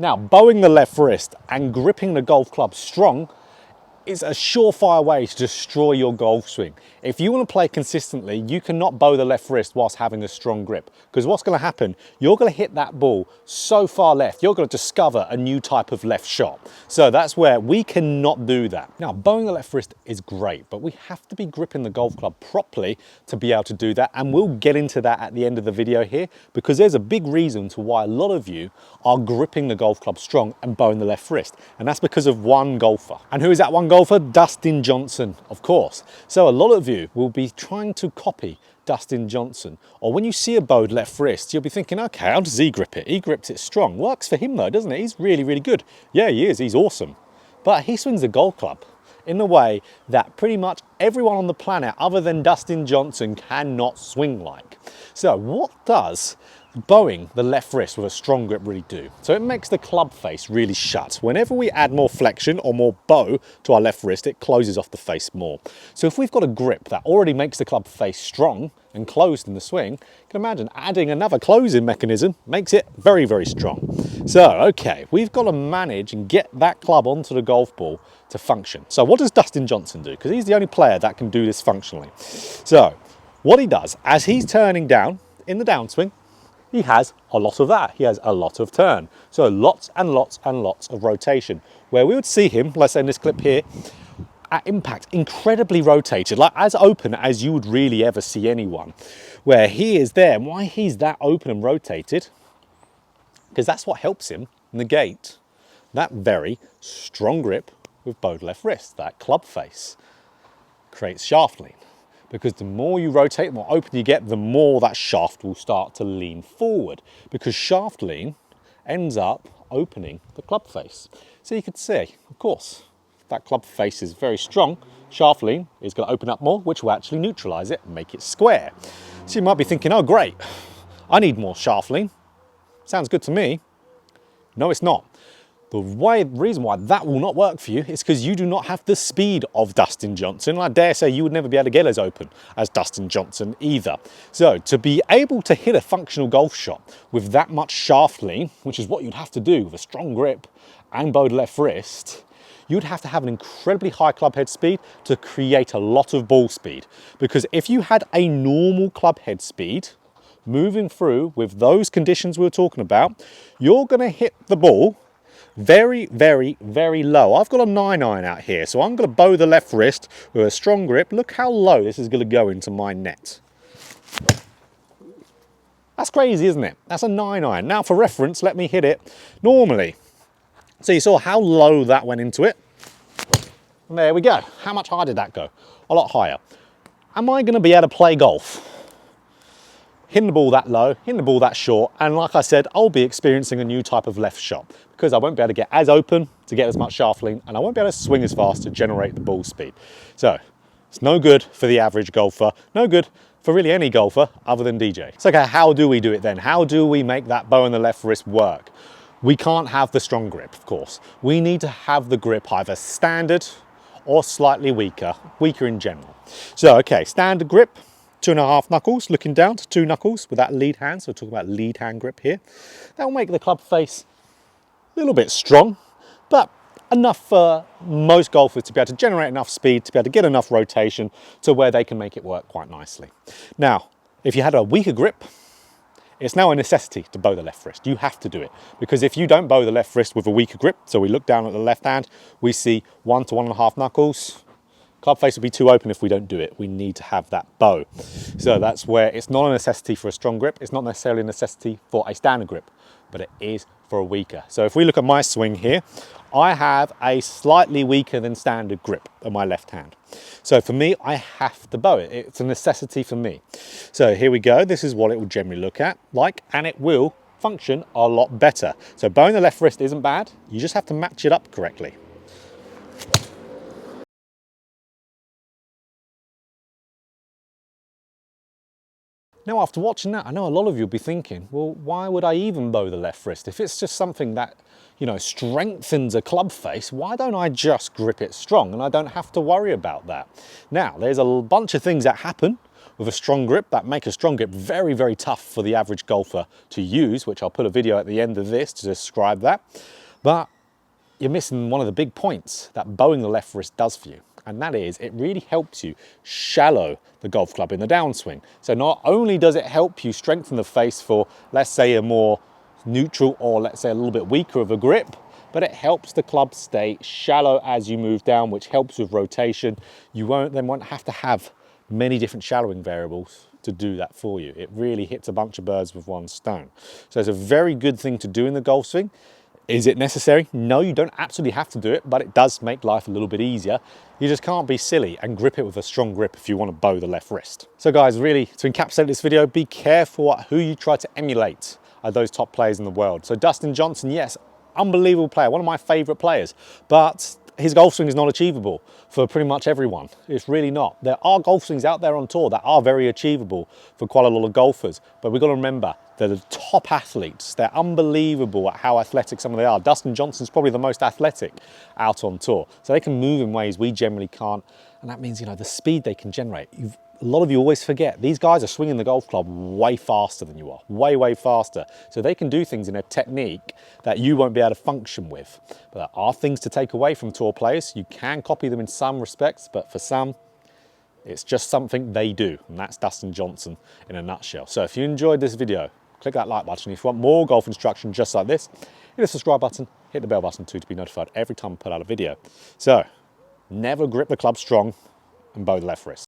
Now, bowing the left wrist and gripping the golf club strong is a surefire way to destroy your golf swing. If you want to play consistently, you cannot bow the left wrist whilst having a strong grip, because what's going to happen, you're going to hit that ball so far left, you're going to discover a new type of left shot. So that's where we cannot do that. Now, bowing the left wrist is great, but we have to be gripping the golf club properly to be able to do that. And we'll get into that at the end of the video here, because there's a big reason to why a lot of you are gripping the golf club strong and bowing the left wrist. And that's because of one golfer. And who is that one golfer? Dustin Johnson, of course. So a lot of you will be trying to copy Dustin Johnson, or when you see a bowed left wrist, you'll be thinking, okay, how does he grip it? He grips it strong. Works for him though, doesn't it? He's really, really good. Yeah, he is. He's awesome. But he swings the golf club in the way that pretty much everyone on the planet other than Dustin Johnson cannot swing like. So what does bowing the left wrist with a strong grip really do? So it makes the club face really shut. Whenever we add more flexion or more bow to our left wrist, it closes off the face more. So if we've got a grip that already makes the club face strong and closed in the swing, you can imagine adding another closing mechanism makes it very, very strong. So, okay, we've got to manage and get that club onto the golf ball to function. So what does Dustin Johnson do? Because he's the only player that can do this functionally. So what he does, as he's turning down in the downswing, he has a lot of that. He has a lot of turn. So lots and lots and lots of rotation. Where we would see him, let's say in this clip here, at impact, incredibly rotated, like as open as you would really ever see anyone. Where he is there, and why he's that open and rotated, because that's what helps him negate that very strong grip with bowed left wrist, that club face. Creates shaft lean. Because the more you rotate, the more open you get, the more that shaft will start to lean forward. Because shaft lean ends up opening the club face. So you could see, of course, that club face is very strong. Shaft lean is going to open up more, which will actually neutralize it and make it square. So you might be thinking, oh great, I need more shaft lean. Sounds good to me. No, it's not. The reason why that will not work for you is because you do not have the speed of Dustin Johnson. And I dare say you would never be able to get as open as Dustin Johnson either. So to be able to hit a functional golf shot with that much shaft lean, which is what you'd have to do with a strong grip and bowed left wrist, you'd have to have an incredibly high club head speed to create a lot of ball speed. Because if you had a normal club head speed, moving through with those conditions we were talking about, you're going to hit the ball very, very, very low. I've got a 9-iron out here, so I'm going to bow the left wrist with a strong grip. Look how low this is going to go into my net. That's crazy, isn't it? That's a 9-iron. Now for reference, let me hit it normally. So you saw how low that went into it. And there we go. How much higher did that go? A lot higher. Am I going to be able to play golf hitting the ball that low, hitting the ball that short? And like I said, I'll be experiencing a new type of left shot because I won't be able to get as open to get as much shaft lean, and I won't be able to swing as fast to generate the ball speed. So it's no good for the average golfer, no good for really any golfer other than DJ. So okay, how do we do it then? How do we make that bow on the left wrist work? We can't have the strong grip, of course. We need to have the grip either standard or slightly weaker in general. So okay, standard grip, 2.5 knuckles, looking down to 2 knuckles with that lead hand. So we're talking about lead hand grip here. That will make the club face a little bit strong, but enough for most golfers to be able to generate enough speed, to be able to get enough rotation to where they can make it work quite nicely. Now, if you had a weaker grip, it's now a necessity to bow the left wrist. You have to do it, because if you don't bow the left wrist with a weaker grip, so we look down at the left hand, we see 1 to 1.5 knuckles. Club face will be too open if we don't do it. We need to have that bow. So that's where it's not a necessity for a strong grip. It's not necessarily a necessity for a standard grip, but it is for a weaker. So if we look at my swing here, I have a slightly weaker than standard grip on my left hand. So for me, I have to bow it. It's a necessity for me. So here we go. This is what it will generally look like, and it will function a lot better. So bowing the left wrist isn't bad. You just have to match it up correctly. Now, after watching that, I know a lot of you will be thinking, well, why would I even bow the left wrist? If it's just something that, you know, strengthens a club face, why don't I just grip it strong and I don't have to worry about that? Now, there's a bunch of things that happen with a strong grip that make a strong grip very, very tough for the average golfer to use, which I'll put a video at the end of this to describe that. But you're missing one of the big points that bowing the left wrist does for you. And that is, it really helps you shallow the golf club in the downswing. So not only does it help you strengthen the face for, let's say, a more neutral or let's say a little bit weaker of a grip, but it helps the club stay shallow as you move down, which helps with rotation. You won't have to have many different shallowing variables to do that for you. It really hits a bunch of birds with one stone. So it's a very good thing to do in the golf swing. Is it necessary? No, you don't absolutely have to do it, but it does make life a little bit easier. You just can't be silly and grip it with a strong grip if you want to bow the left wrist. So guys, really, to encapsulate this video, be careful who you try to emulate are those top players in the world. So Dustin Johnson, yes, unbelievable player, one of my favorite players, but his golf swing is not achievable for pretty much everyone. It's really not. There are golf swings out there on tour that are very achievable for quite a lot of golfers, but we've got to remember they're the top athletes. They're unbelievable at how athletic some of them are. Dustin Johnson's probably the most athletic out on tour. So they can move in ways we generally can't. And that means, you know, the speed they can generate. A lot of you always forget, these guys are swinging the golf club way faster than you are, way, way faster. So they can do things in a technique that you won't be able to function with. But there are things to take away from tour players. You can copy them in some respects, but for some, it's just something they do. And that's Dustin Johnson in a nutshell. So if you enjoyed this video, click that like button. If you want more golf instruction just like this, hit the subscribe button, hit the bell button too to be notified every time I put out a video. So never grip the club strong and bow the left wrist.